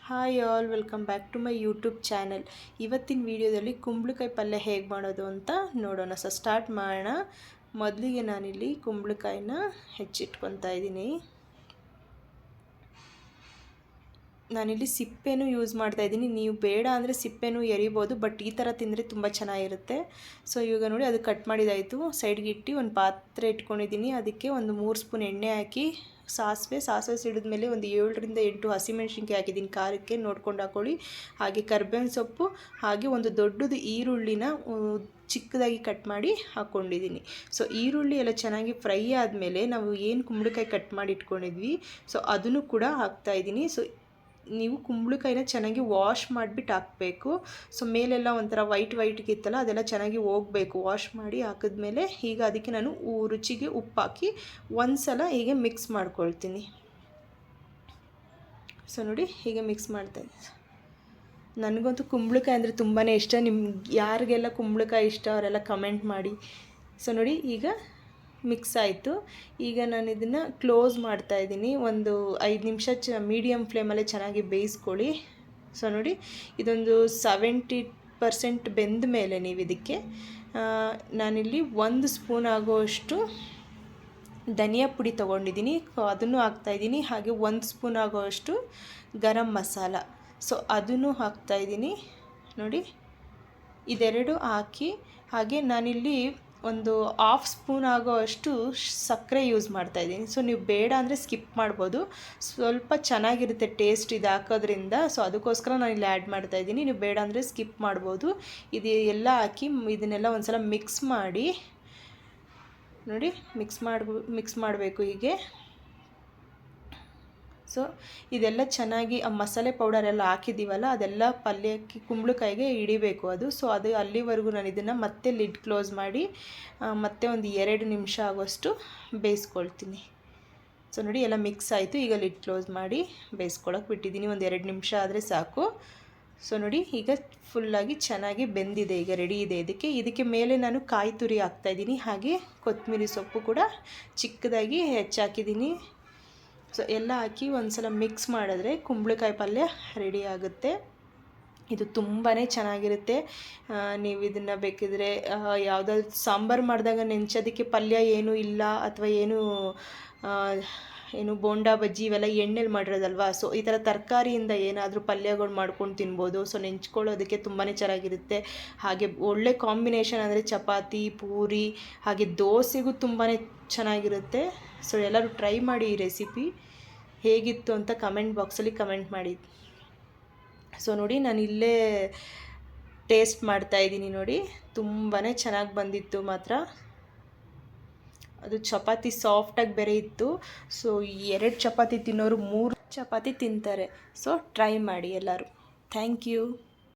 Hi all, welcome back to my YouTube channel. ಇವತ್ತಿನ ವಿಡಿಯೋದಲ್ಲಿ ಕುಂಬಳಕಾಯಿ ಪಲ್ಯ ಹೇಗೆ ಮಾಡೋದು ಅಂತ ನೋಡೋಣ. ಸ್ಟಾರ್ಟ್ ಮಾಡೋಣ. ಮೊದಲಿಗೆ ನಾನಿಲ್ಲಿ ಕುಂಬಳಕಾಯಿನ ಹೆಚ್ಚಿಟ್ಕೊತಾ ಇದ್ದೀನಿ. ನಾನಿಲ್ಲಿ ಸಿಪ್ಪೆನೂ ಯೂಸ್ ಮಾಡ್ತಾಯಿದ್ದೀನಿ. ನೀವು ಬೇಡ ಅಂದರೆ ಸಿಪ್ಪೆನೂ ಎರಿಬೋದು, ಬಟ್ ಈ ಥರ ತಿಂದರೆ ತುಂಬ ಚೆನ್ನಾಗಿರುತ್ತೆ. ಸೊ ಇವಾಗ ನೋಡಿ, ಅದು ಕಟ್ ಮಾಡಿದಾಯಿತು. ಸೈಡ್ಗೆ ಇಟ್ಟು ಒಂದು ಪಾತ್ರೆ ಇಟ್ಕೊಂಡಿದ್ದೀನಿ. ಅದಕ್ಕೆ ಒಂದು 3 ಸ್ಪೂನ್ ಎಣ್ಣೆ ಹಾಕಿ ಸಾಸಿವೆ ಸಿಡಿದ್ಮೇಲೆ ಒಂದು 7 ರಿಂದ 8 ಹಸಿಮೆಣಸಿನ್ಕಾಯಿ ಹಾಕಿದ್ದೀನಿ. ಖಾರಕ್ಕೆ ನೋಡ್ಕೊಂಡು ಹಾಕೊಳ್ಳಿ. ಹಾಗೆ ಕರ್ಬೇವಿನ ಸೊಪ್ಪು, ಹಾಗೆ ಒಂದು ದೊಡ್ಡದು ಈರುಳ್ಳಿನ ಚಿಕ್ಕದಾಗಿ ಕಟ್ ಮಾಡಿ ಹಾಕ್ಕೊಂಡಿದ್ದೀನಿ. ಸೊ ಈರುಳ್ಳಿ ಎಲ್ಲ ಚೆನ್ನಾಗಿ ಫ್ರೈ ಆದಮೇಲೆ ನಾವು ಏನು ಕುಂಬಳಕಾಯಿ ಕಟ್ ಮಾಡಿ ಇಟ್ಕೊಂಡಿದ್ವಿ, ಸೊ ಅದನ್ನು ಕೂಡ ಹಾಕ್ತಾಯಿದ್ದೀನಿ. ಸೊ ನೀವು ಕುಂಬಳಕಾಯಿನ ಚೆನ್ನಾಗಿ ವಾಶ್ ಮಾಡಿಬಿಟ್ಟು ಹಾಕಬೇಕು. ಸೊ ಮೇಲೆಲ್ಲ ಒಂಥರ ವೈಟ್ಗೆ ಇತ್ತಲ್ಲ, ಅದೆಲ್ಲ ಚೆನ್ನಾಗಿ ಹೋಗಬೇಕು. ವಾಶ್ ಮಾಡಿ ಹಾಕಿದ್ಮೇಲೆ ಈಗ ಅದಕ್ಕೆ ನಾನು ರುಚಿಗೆ ಉಪ್ಪು ಹಾಕಿ ಒಂದು ಸಲ ಹೀಗೆ ಮಿಕ್ಸ್ ಮಾಡ್ಕೊಳ್ತೀನಿ. ಸೊ ನೋಡಿ, ಹೀಗೆ ಮಿಕ್ಸ್ ಮಾಡ್ತಾಯಿದ್ದೀನಿ. ನನಗಂತೂ ಕುಂಬಳಕಾಯಿ ಅಂದರೆ ತುಂಬಾ ಇಷ್ಟ. ನಿಮ್ಗೆ ಯಾರಿಗೆಲ್ಲ ಕುಂಬಳಕಾಯಿ ಇಷ್ಟ ಅವರೆಲ್ಲ ಕಮೆಂಟ್ ಮಾಡಿ. ಸೊ ನೋಡಿ, ಈಗ ಮಿಕ್ಸ್ ಆಯಿತು. ಈಗ ನಾನು ಇದನ್ನು ಕ್ಲೋಸ್ ಮಾಡ್ತಾಯಿದ್ದೀನಿ. ಒಂದು 5 ನಿಮಿಷ ಮೀಡಿಯಮ್ ಫ್ಲೇಮಲ್ಲೇ ಚೆನ್ನಾಗಿ ಬೇಯಿಸ್ಕೊಳ್ಳಿ. ಸೊ ನೋಡಿ, ಇದೊಂದು 70% ಬೆಂದ ಮೇಲೆ ನೀವು ಇದಕ್ಕೆ ನಾನಿಲ್ಲಿ 1 ಸ್ಪೂನ್ ಆಗೋಷ್ಟು ಧನಿಯಾ ಪುಡಿ ತೊಗೊಂಡಿದ್ದೀನಿ, ಅದನ್ನು ಹಾಕ್ತಾಯಿದ್ದೀನಿ. ಹಾಗೆ 1 ಸ್ಪೂನ್ ಆಗೋಷ್ಟು ಗರಂ ಮಸಾಲ, ಸೊ ಅದನ್ನು ಹಾಕ್ತಾಯಿದ್ದೀನಿ. ನೋಡಿ, ಇದೆರಡು ಹಾಕಿ, ಹಾಗೆ ನಾನಿಲ್ಲಿ ಒಂದು 1/2 ಸ್ಪೂನ್ ಆಗೋ ಅಷ್ಟು ಸಕ್ಕರೆ ಯೂಸ್ ಮಾಡ್ತಾಯಿದ್ದೀನಿ. ಸೊ ನೀವು ಬೇಡ ಅಂದರೆ ಸ್ಕಿಪ್ ಮಾಡ್ಬೋದು, ಸ್ವಲ್ಪ ಚೆನ್ನಾಗಿರುತ್ತೆ ಟೇಸ್ಟ್ ಇದು ಹಾಕೋದ್ರಿಂದ. ಸೊ ಅದಕ್ಕೋಸ್ಕರ ನಾನು ಇಲ್ಲಿ ಆ್ಯಡ್ ಮಾಡ್ತಾಯಿದ್ದೀನಿ. ನೀವು ಬೇಡ ಅಂದರೆ ಸ್ಕಿಪ್ ಮಾಡ್ಬೋದು. ಇದು ಎಲ್ಲ ಹಾಕಿ ಇದನ್ನೆಲ್ಲ ಒಂದು ಸಲ ಮಿಕ್ಸ್ ಮಾಡಿ. ನೋಡಿ, ಮಿಕ್ಸ್ ಮಾಡಬೇಕು ಹೀಗೆ. ಸೊ ಇದೆಲ್ಲ ಚೆನ್ನಾಗಿ ಆ ಮಸಾಲೆ ಪೌಡರ್ ಎಲ್ಲ ಹಾಕಿದ್ದೀವಲ್ಲ, ಅದೆಲ್ಲ ಪಲ್ಯಕ್ಕೆ ಕುಂಬಳಕಾಯಿಗೆ ಹಿಡಿಬೇಕು ಅದು. ಸೊ ಅದು ಅಲ್ಲಿವರೆಗೂ ನಾನು ಇದನ್ನು ಮತ್ತೆ ಲಿಡ್ ಕ್ಲೋಸ್ ಮಾಡಿ ಮತ್ತೆ ಒಂದು 2 ನಿಮಿಷ ಆಗೋಷ್ಟು ಬೇಯಿಸ್ಕೊಳ್ತೀನಿ. ಸೊ ನೋಡಿ, ಎಲ್ಲ ಮಿಕ್ಸ್ ಆಯಿತು. ಈಗ ಲಿಡ್ ಕ್ಲೋಸ್ ಮಾಡಿ ಬೇಯಿಸ್ಕೊಳಕ್ಕೆ ಬಿಟ್ಟಿದ್ದೀನಿ. ಒಂದು 2 ನಿಮಿಷ ಆದರೆ ಸಾಕು. ಸೊ ನೋಡಿ, ಈಗ ಫುಲ್ಲಾಗಿ ಚೆನ್ನಾಗಿ ಬೆಂದಿದೆ, ಈಗ ರೆಡಿ ಇದೆ. ಇದಕ್ಕೆ ಮೇಲೆ ನಾನು ಕಾಯಿ ತುರಿ ಹಾಕ್ತಾಯಿದ್ದೀನಿ. ಹಾಗೆ ಕೊತ್ತಂಬರಿ ಸೊಪ್ಪು ಕೂಡ ಚಿಕ್ಕದಾಗಿ ಹೆಚ್ಚಾಕಿದ್ದೀನಿ. ಸೊ ಎಲ್ಲ ಹಾಕಿ ಒಂದು ಸಲ ಮಿಕ್ಸ್ ಮಾಡಿದ್ರೆ ಕುಂಬಳಕಾಯಿ ಪಲ್ಯ ರೆಡಿ ಆಗುತ್ತೆ. ಇದು ತುಂಬಾ ಚೆನ್ನಾಗಿರುತ್ತೆ. ನೀವು ಇದನ್ನು ಬೇಕಿದ್ರೆ ಯಾವುದಾದ್ರು ಸಾಂಬಾರು ಮಾಡಿದಾಗ ನೆಂಚೋದಕ್ಕೆ ಪಲ್ಯ ಏನೂ ಇಲ್ಲ, ಅಥವಾ ಏನು ಬೋಂಡಾ ಬಜ್ಜಿ ಇವೆಲ್ಲ ಎಣ್ಣೆಲಿ ಮಾಡಿರೋದಲ್ವ. ಸೊ ಈ ಥರ ತರಕಾರಿಯಿಂದ ಏನಾದರೂ ಪಲ್ಯಗಳು ಮಾಡ್ಕೊಂಡು ತಿನ್ಬೋದು. ಸೊ ನೆಂಚ್ಕೊಳ್ಳೋದಕ್ಕೆ ತುಂಬಾ ಚೆನ್ನಾಗಿರುತ್ತೆ. ಹಾಗೆ ಒಳ್ಳೆ ಕಾಂಬಿನೇಷನ್ ಅಂದರೆ ಚಪಾತಿ, ಪೂರಿ, ಹಾಗೆ ದೋಸೆಗೂ ತುಂಬಾ ಚೆನ್ನಾಗಿರುತ್ತೆ. ಸೊ ಎಲ್ಲರೂ ಟ್ರೈ ಮಾಡಿ ಈ ರೆಸಿಪಿ. ಹೇಗಿತ್ತು ಅಂತ ಕಮೆಂಟ್ ಬಾಕ್ಸಲ್ಲಿ ಕಮೆಂಟ್ ಮಾಡಿ. ಸೊ ನೋಡಿ, ನಾನು ಇಲ್ಲೇ ಟೇಸ್ಟ್ ಮಾಡ್ತಾಯಿದ್ದೀನಿ. ನೋಡಿ, ತುಂಬಾ ಚೆನ್ನಾಗಿ ಬಂದಿತ್ತು ಮಾತ್ರ. ಅದು ಚಪಾತಿ ಸಾಫ್ಟಾಗಿ ಬೇರೆ ಇತ್ತು. ಸೊ 2 ಚಪಾತಿ ತಿನ್ನೋರು 3 ಚಪಾತಿ ತಿಂತಾರೆ. ಸೊ ಟ್ರೈ ಮಾಡಿ ಎಲ್ಲರೂ. Thank you.